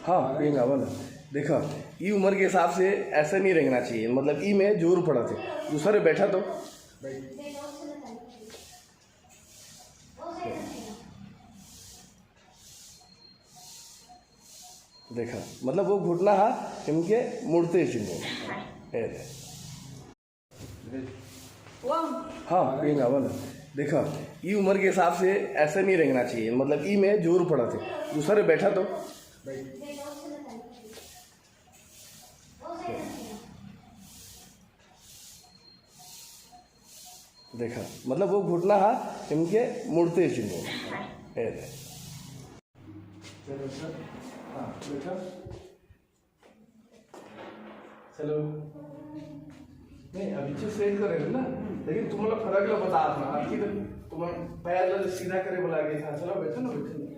हाँ प्रियंका बोलो। देखो ई उम्र के हिसाब से ऐसा नहीं रहना चाहिए, मतलब ई में जोर पड़ा थे दूसरे बैठा तो देखा, मतलब वो घुटना हा इनके मुड़ते चिन्ह। हाँ प्रियंका बोलो। देखो ई उम्र के हिसाब से ऐसा नहीं रहना चाहिए, मतलब ई में जोर पड़ा थे दूसरे बैठा तो देखा, मतलब वो घुटना हा इनके मुड़ते चिन्ह। चलो सर, हाँ देखा, चलो नहीं अभी जो सेट करे ना, लेकिन तुम लोग फर्क लो बता अपना, तुम्हें पैर सीधा करे बोला गया था। चलो बैठो ना, बैठो ना।